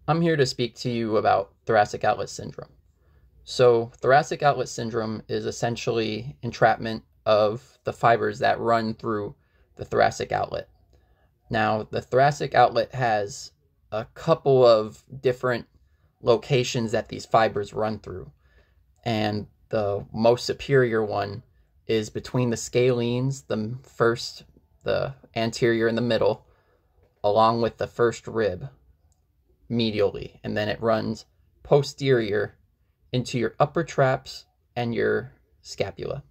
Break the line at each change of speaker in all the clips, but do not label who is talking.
I'm here to speak to you about thoracic outlet syndrome. So, thoracic outlet syndrome is essentially entrapment of the fibers that run through the thoracic outlet. Now, the thoracic outlet has a couple of different locations that these fibers run through, and the most superior one is between the scalenes, the anterior in the middle, along with the first rib medially, and then it runs posterior into your upper traps and your scapula.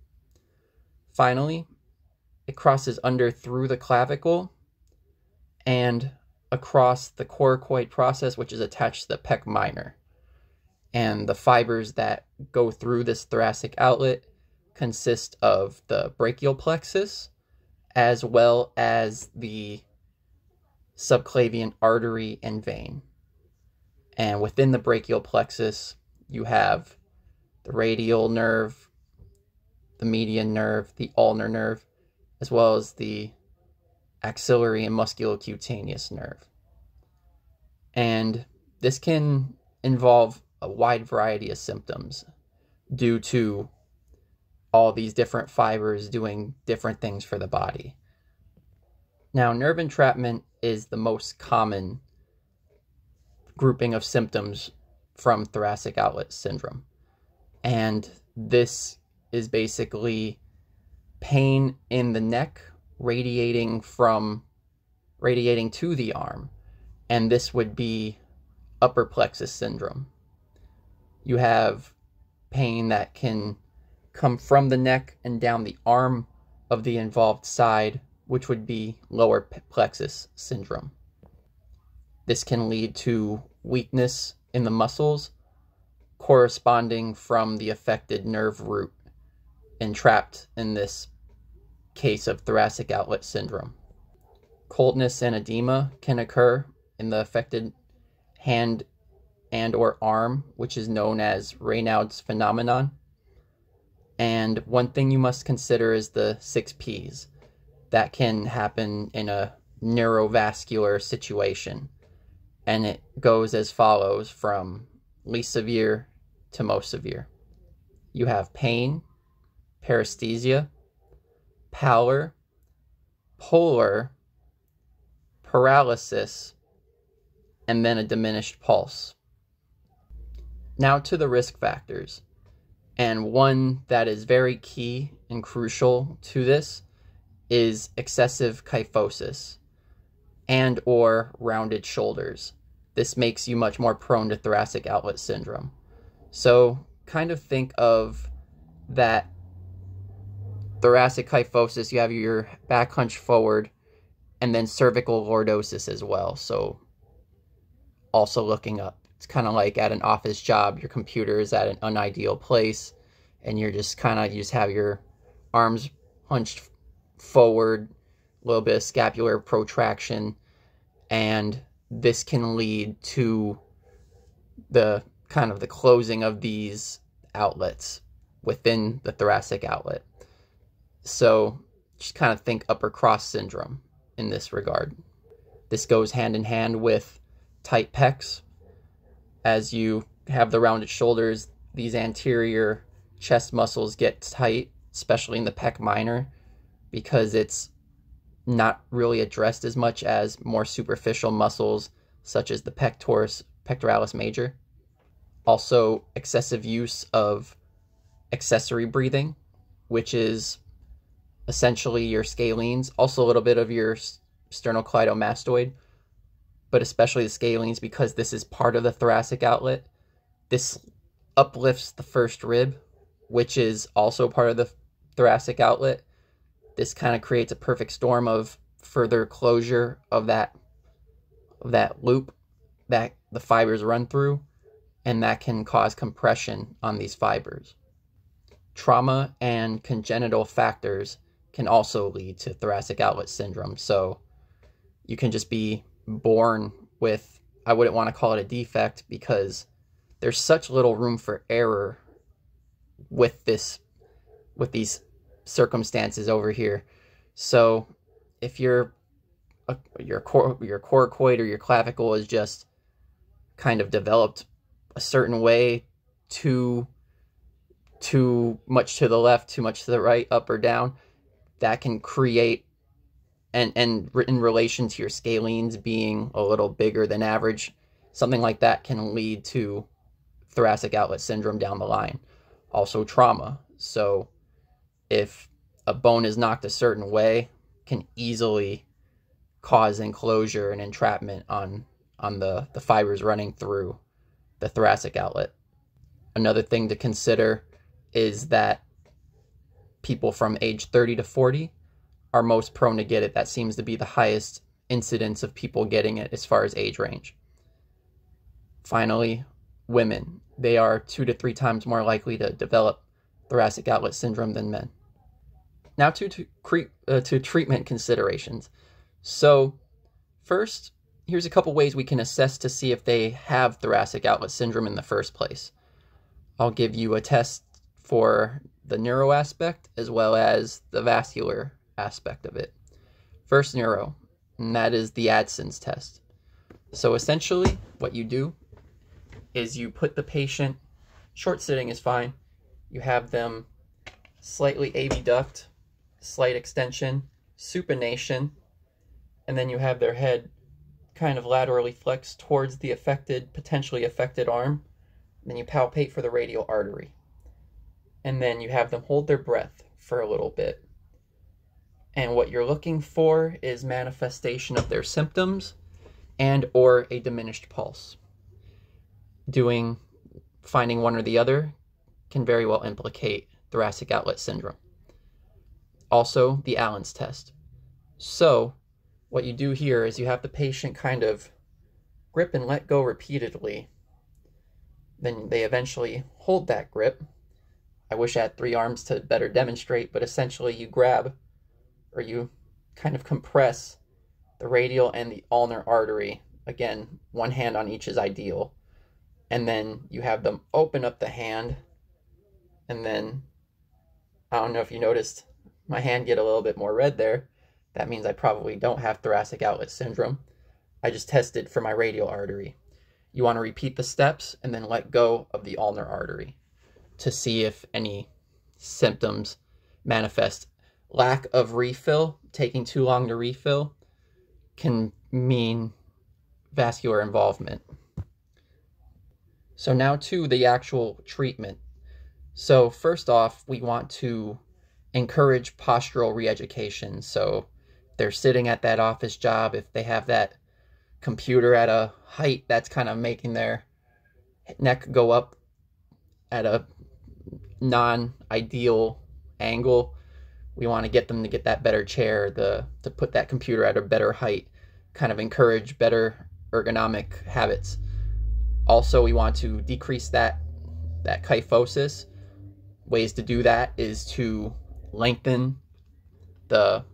Finally, it crosses under through the clavicle and across the coracoid process, which is attached to the pec minor. And the fibers that go through this thoracic outlet consist of the brachial plexus as well as the subclavian artery and vein. And within the brachial plexus, you have the radial nerve, the median nerve, the ulnar nerve, as well as the axillary and musculocutaneous nerve. And this can involve a wide variety of symptoms due to all these different fibers doing different things for the body. Now, nerve entrapment is the most common grouping of symptoms from thoracic outlet syndrome. And this is basically pain in the neck radiating to the arm. And this would be upper plexus syndrome. You have pain that can come from the neck and down the arm of the involved side, which would be lower plexus syndrome. This can lead to weakness in the muscles corresponding from the affected nerve root entrapped in this case of thoracic outlet syndrome. Coldness and edema can occur in the affected hand and or arm, which is known as Raynaud's phenomenon. And one thing you must consider is the 6 Ps. That can happen in a neurovascular situation. And it goes as follows from least severe to most severe. You have pain, paresthesia, pallor, polar, paralysis, and then a diminished pulse. Now to the risk factors. And one that is very key and crucial to this is excessive kyphosis and or rounded shoulders. This makes you much more prone to thoracic outlet syndrome. So kind of think of that thoracic kyphosis, you have your back hunched forward, and then cervical lordosis as well. So also looking up. It's kind of like at an office job, your computer is at an unideal place, and you just have your arms hunched forward, a little bit of scapular protraction, and this can lead to the closing of these outlets within the thoracic outlet. So just kind of think upper cross syndrome in this regard. This goes hand in hand with tight pecs. As you have the rounded shoulders, these anterior chest muscles get tight, especially in the pec minor, because it's not really addressed as much as more superficial muscles such as the pectoralis major. Also, excessive use of accessory breathing, which is essentially your scalenes, also a little bit of your sternocleidomastoid, but especially the scalenes, because this is part of the thoracic outlet. This uplifts the first rib, which is also part of the thoracic outlet. This kind of creates a perfect storm of further closure of that loop that the fibers run through, and that can cause compression on these fibers. Trauma and congenital factors can also lead to thoracic outlet syndrome. So you can just be born with, I wouldn't want to call it a defect, because there's such little room for error with these circumstances over here. So if your coracoid or your clavicle is just kind of developed a certain way, too much to the left, too much to the right, up or down, that can create, and in relation to your scalenes being a little bigger than average, something like that can lead to thoracic outlet syndrome down the line. Also trauma. So if a bone is knocked a certain way, can easily cause enclosure and entrapment on the fibers running through the thoracic outlet. Another thing to consider is that people from age 30 to 40 are most prone to get it. That seems to be the highest incidence of people getting it as far as age range. Finally, women. They are 2 to 3 times more likely to develop thoracic outlet syndrome than men. Now to treatment considerations. So first, here's a couple ways we can assess to see if they have thoracic outlet syndrome in the first place. I'll give you a test for the neuro aspect as well as the vascular aspect of it. First, neuro, and that is the Adson's test. So essentially, what you do is you put the patient, short sitting is fine, you have them slightly abduct, slight extension, supination, and then you have their head kind of laterally flexed towards the potentially affected arm. Then you palpate for the radial artery. And then you have them hold their breath for a little bit. And what you're looking for is manifestation of their symptoms and or a diminished pulse. Finding one or the other can very well implicate thoracic outlet syndrome. Also, the Allen's test. So, what you do here is you have the patient kind of grip and let go repeatedly. Then they eventually hold that grip. I wish I had 3 arms to better demonstrate, but essentially you grab or you kind of compress the radial and the ulnar artery. Again, one hand on each is ideal. And then you have them open up the hand, and then, I don't know if you noticed, my hand get a little bit more red there. That means I probably don't have thoracic outlet syndrome. I just tested for my radial artery. You want to repeat the steps and then let go of the ulnar artery to see if any symptoms manifest. Lack of refill, taking too long to refill, can mean vascular involvement. So now to the actual treatment. So first off, we want to encourage postural re-education. So if they're sitting at that office job, if they have that computer at a height that's kind of making their neck go up at a non-ideal angle, we want to get them to get that better chair, to put that computer at a better height, kind of encourage better ergonomic habits. Also, we want to decrease that kyphosis. Ways to do that is to lengthen the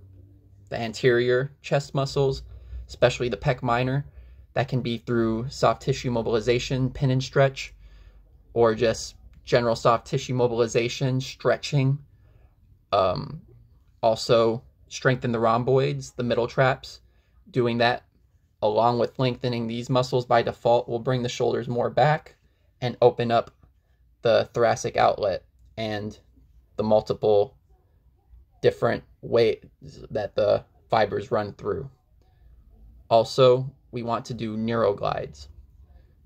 anterior chest muscles, especially the pec minor. That can be through soft tissue mobilization, pin and stretch, or just general soft tissue mobilization, stretching. Also, strengthen the rhomboids, the middle traps. Doing that along with lengthening these muscles by default will bring the shoulders more back and open up the thoracic outlet and the multiple different ways that the fibers run through. Also, we want to do neuroglides.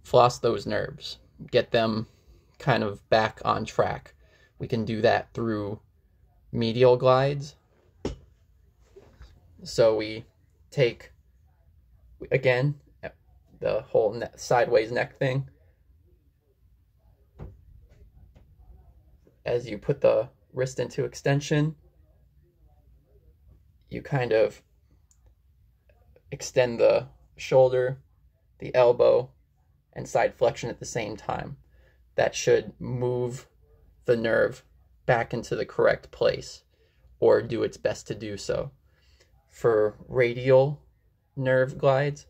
Floss those nerves. Get them kind of back on track. We can do that through medial glides. So we take, again, the whole sideways neck thing. As you put the wrist into extension, you kind of extend the shoulder, the elbow, and side flexion at the same time. That should move the nerve back into the correct place, or do its best to do so. For radial nerve glides,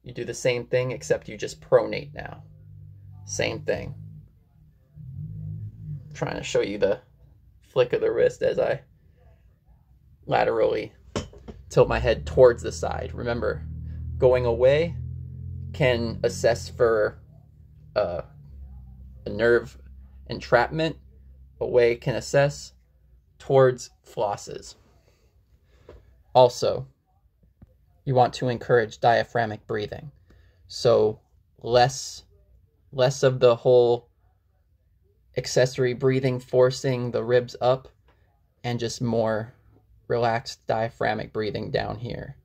you do the same thing, except you just pronate now. Same thing. I'm trying to show you the flick of the wrist as I laterally tilt my head towards the side. Remember, going away can assess for a nerve entrapment, a way it can assess towards flosses. Also, you want to encourage diaphragmic breathing. So less of the whole accessory breathing forcing the ribs up, and just more relaxed diaphragmic breathing down here,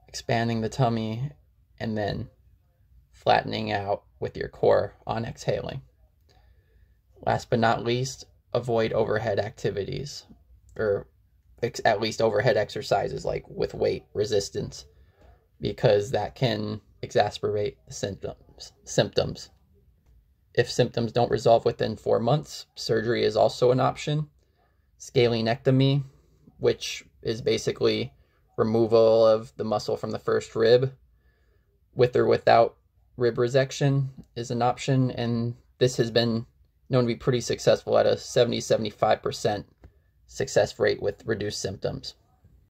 expanding the tummy and then flattening out with your core on exhaling. Last but not least, avoid overhead activities, or at least overhead exercises like with weight resistance, because that can exacerbate the symptoms. If symptoms don't resolve within 4 months, surgery is also an option. Scalenectomy, which is basically removal of the muscle from the first rib, with or without rib resection, is an option, and this has been known to be pretty successful at a 70-75% success rate with reduced symptoms.